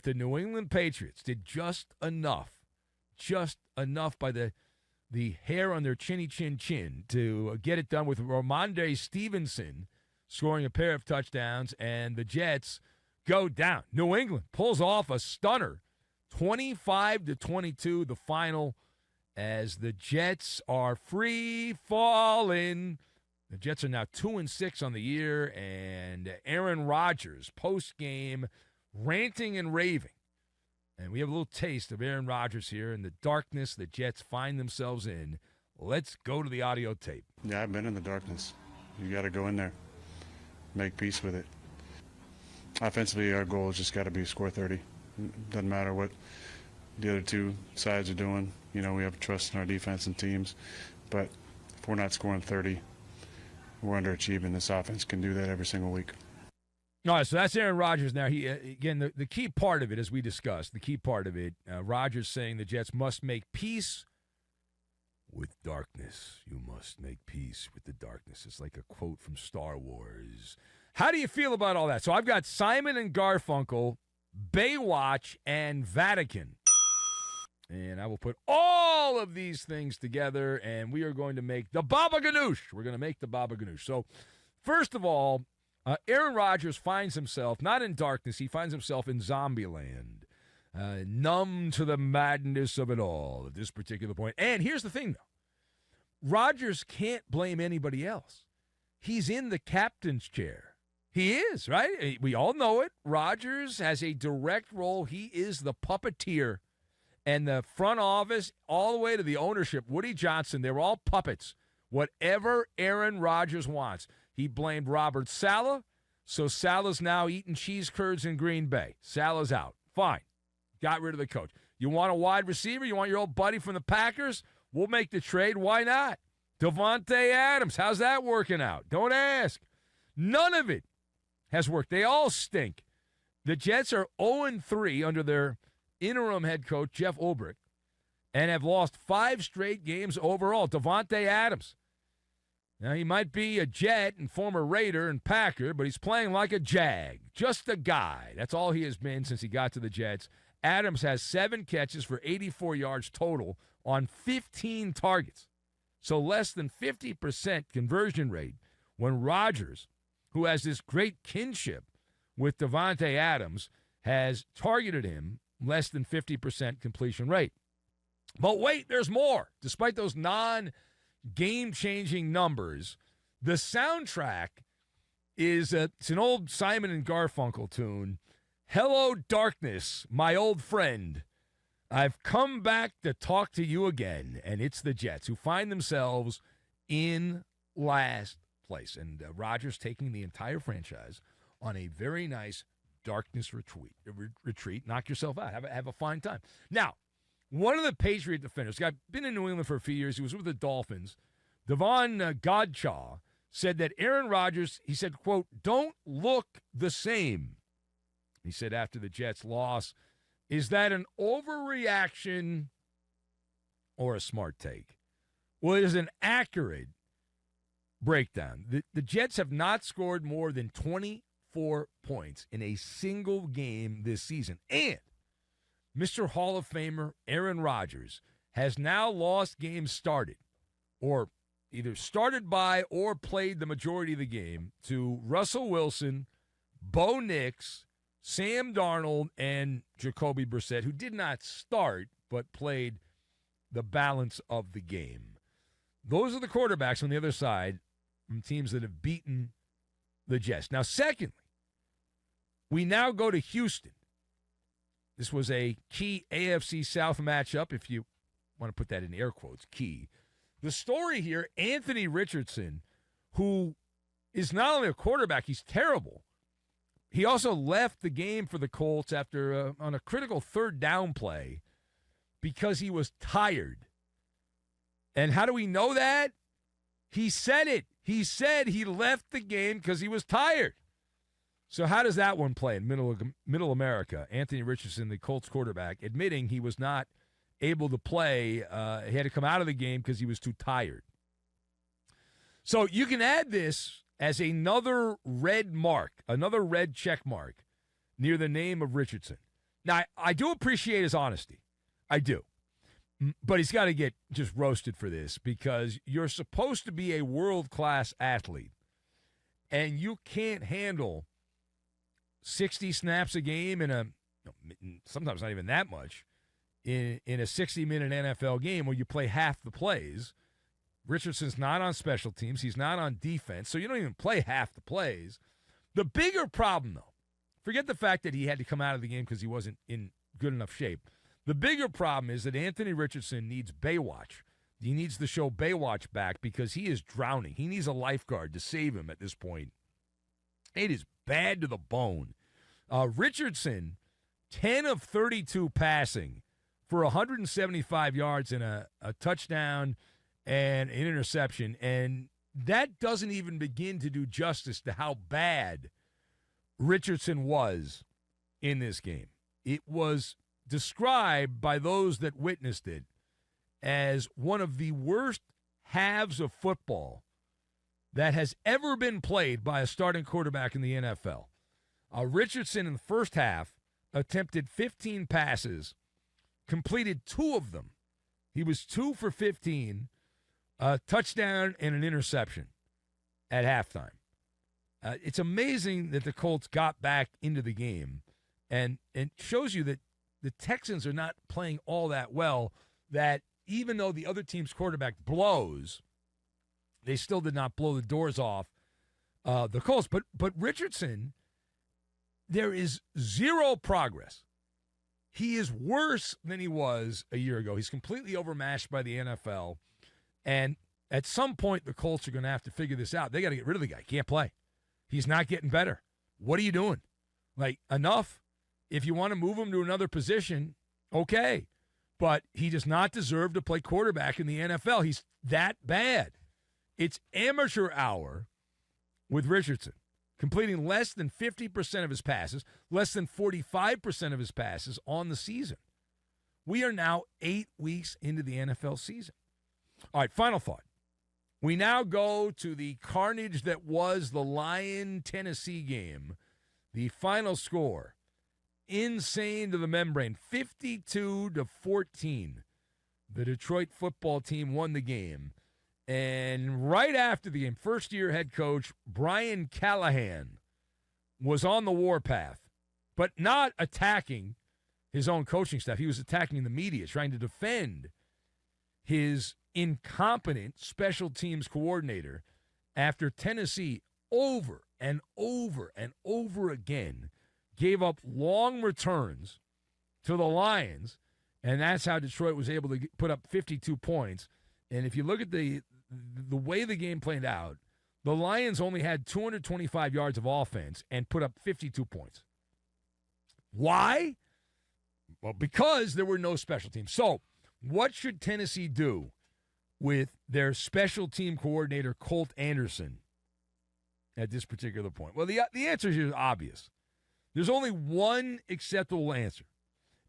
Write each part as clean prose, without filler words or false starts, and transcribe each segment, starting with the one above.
the New England Patriots did just enough by the hair on their chinny chin to get it done with Ramondre Stevenson scoring a pair of touchdowns, and the Jets go down. New England pulls off a stunner, 25-22, the final, as the Jets are free falling. The Jets are now 2-6 on the year, and Aaron Rodgers post-game ranting and raving. And we have a little taste of Aaron Rodgers here in the darkness the Jets find themselves in. Let's go to the audio tape. Yeah, I've been in the darkness. You got to go in there, make peace with it. Offensively, our goal has just got to be score 30. Doesn't matter what the other two sides are doing. You know, we have trust in our defense and teams. But if we're not scoring 30, we're underachieving. This offense can do that every single week. All right, so that's Aaron Rodgers. Now, he again, the key part of it, as we discussed, Rodgers saying the Jets must make peace with darkness. You must make peace with the darkness. It's like a quote from Star Wars. How do you feel about all that? So I've got Simon and Garfunkel, Baywatch, and Vatican. And I will put all of these things together, and we are going to make the Baba Ganoush. We're going to make the Baba Ganoush. So, first of all, Aaron Rodgers finds himself, not in darkness, he finds himself in zombie land, numb to the madness of it all at this particular point. And here's the thing, though. Rodgers can't blame anybody else. He's in the captain's chair. He is, right? We all know it. Rodgers has a direct role. He is the puppeteer. And the front office, all the way to the ownership, Woody Johnson, they're all puppets. Whatever Aaron Rodgers wants. He blamed Robert Saleh, so Saleh's now eating cheese curds in Green Bay. Saleh's out. Fine. Got rid of the coach. You want a wide receiver? You want your old buddy from the Packers? We'll make the trade. Why not? Davante Adams. How's that working out? Don't ask. None of it has worked. They all stink. The Jets are 0-3 under their interim head coach, Jeff Ulbrich, and have lost 5 straight games overall. Davante Adams. Now, he might be a Jet and former Raider and Packer, but he's playing like a Jag. Just a guy. That's all he has been since he got to the Jets. Adams has 7 catches for 84 yards total on 15 targets. So less than 50% conversion rate when Rodgers, who has this great kinship with Davante Adams, has targeted him less than 50% completion rate. But wait, there's more. Despite those game-changing numbers, the soundtrack is it's an old Simon and Garfunkel tune. Hello, darkness, my old friend. I've come back to talk to you again, and it's the Jets who find themselves in last place. And Rodgers taking the entire franchise on a very nice darkness retreat. Knock yourself out. Have a fine time. Now, one of the Patriot defenders, been in New England for a few years. He was with the Dolphins. Devon Godchaw said that Aaron Rodgers, he said, quote, don't look the same. He said after the Jets' loss, is that an overreaction or a smart take? Well, it is an accurate breakdown. The Jets have not scored more than 24 points in a single game this season. And Mr. Hall of Famer Aaron Rodgers has now lost games started, or either started by or played the majority of the game, to Russell Wilson, Bo Nix, Sam Darnold, and Jacoby Brissett, who did not start but played the balance of the game. Those are the quarterbacks on the other side from teams that have beaten the Jets. Now, secondly, we now go to Houston. This was a key AFC South matchup, if you want to put that in air quotes, key. The story here, Anthony Richardson, who is not only a quarterback, he's terrible. He also left the game for the Colts after on a critical third down play because he was tired. And how do we know that? He said it. He said he left the game because he was tired. So how does that one play in middle America? Anthony Richardson, the Colts quarterback, admitting he was not able to play. He had to come out of the game because he was too tired. So you can add this as another red mark, another red check mark near the name of Richardson. Now, I do appreciate his honesty. I do. But he's got to get just roasted for this because you're supposed to be a world-class athlete, and you can't handle 60 snaps a game sometimes not even that much, in a 60-minute NFL game where you play half the plays. Richardson's not on special teams. He's not on defense, so you don't even play half the plays. The bigger problem, though, forget the fact that he had to come out of the game because he wasn't in good enough shape. The bigger problem is that Anthony Richardson needs Baywatch. He needs the show Baywatch back because he is drowning. He needs a lifeguard to save him at this point. It is bad to the bone. Richardson, 10 of 32 passing for 175 yards and a touchdown and an interception. And that doesn't even begin to do justice to how bad Richardson was in this game. It was described by those that witnessed it as one of the worst halves of football that has ever been played by a starting quarterback in the NFL. Richardson in the first half attempted 15 passes, completed 2 of them. He was 2 for 15, a touchdown and an interception at halftime. It's amazing that the Colts got back into the game, and it shows you that the Texans are not playing all that well, that even though the other team's quarterback blows, they still did not blow the doors off the Colts. But Richardson, there is zero progress. He is worse than he was a year ago. He's completely overmatched by the NFL. And at some point, the Colts are going to have to figure this out. They got to get rid of the guy. He can't play. He's not getting better. What are you doing? Like, enough. If you want to move him to another position, okay. But he does not deserve to play quarterback in the NFL. He's that bad. It's amateur hour with Richardson, completing less than 50% of his passes, less than 45% of his passes on the season. We are now 8 weeks into the NFL season. All right, final thought. We now go to the carnage that was the Lion-Tennessee game. The final score, insane to the membrane, 52-14. The Detroit football team won the game. And right after the game, first-year head coach Brian Callahan was on the warpath, but not attacking his own coaching staff. He was attacking the media, trying to defend his incompetent special teams coordinator after Tennessee over and over and over again gave up long returns to the Lions, and that's how Detroit was able to put up 52 points. And if you look at the way the game played out, the Lions only had 225 yards of offense and put up 52 points. Why? Well, because there were no special teams. So what should Tennessee do with their special team coordinator, Colt Anderson, at this particular point? Well, the answer here is obvious. There's only one acceptable answer.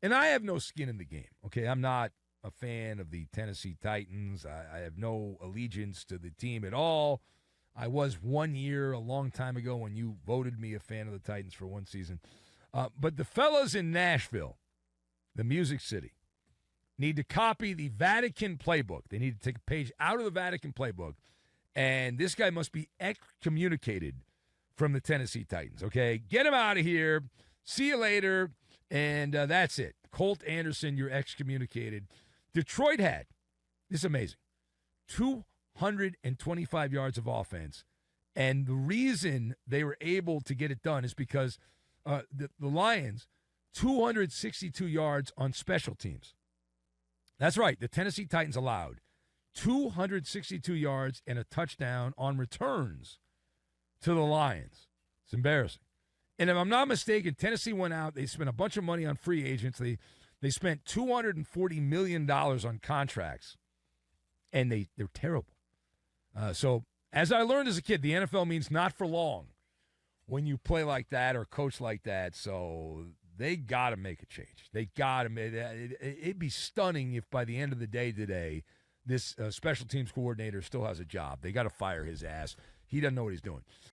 And I have no skin in the game, okay? I'm not a fan of the Tennessee Titans. I have no allegiance to the team at all. I was 1 year, a long time ago, when you voted me a fan of the Titans for one season. But the fellas in Nashville, the Music City, need to copy the Vatican playbook. They need to take a page out of the Vatican playbook, and this guy must be excommunicated from the Tennessee Titans, okay? Get him out of here. See you later, and that's it. Colt Anderson, you're excommunicated. Detroit had, this is amazing, 225 yards of offense, and the reason they were able to get it done is because the Lions, 262 yards on special teams. That's right. The Tennessee Titans allowed 262 yards and a touchdown on returns to the Lions. It's embarrassing. And if I'm not mistaken, Tennessee went out. They spent a bunch of money on free agents. They spent $240 million on contracts, and they're terrible. So as I learned as a kid, the NFL means not for long when you play like that or coach like that. So they got to make a change. They got to make that. It'd be stunning if by the end of the day today, this special teams coordinator still has a job. They got to fire his ass. He doesn't know what he's doing.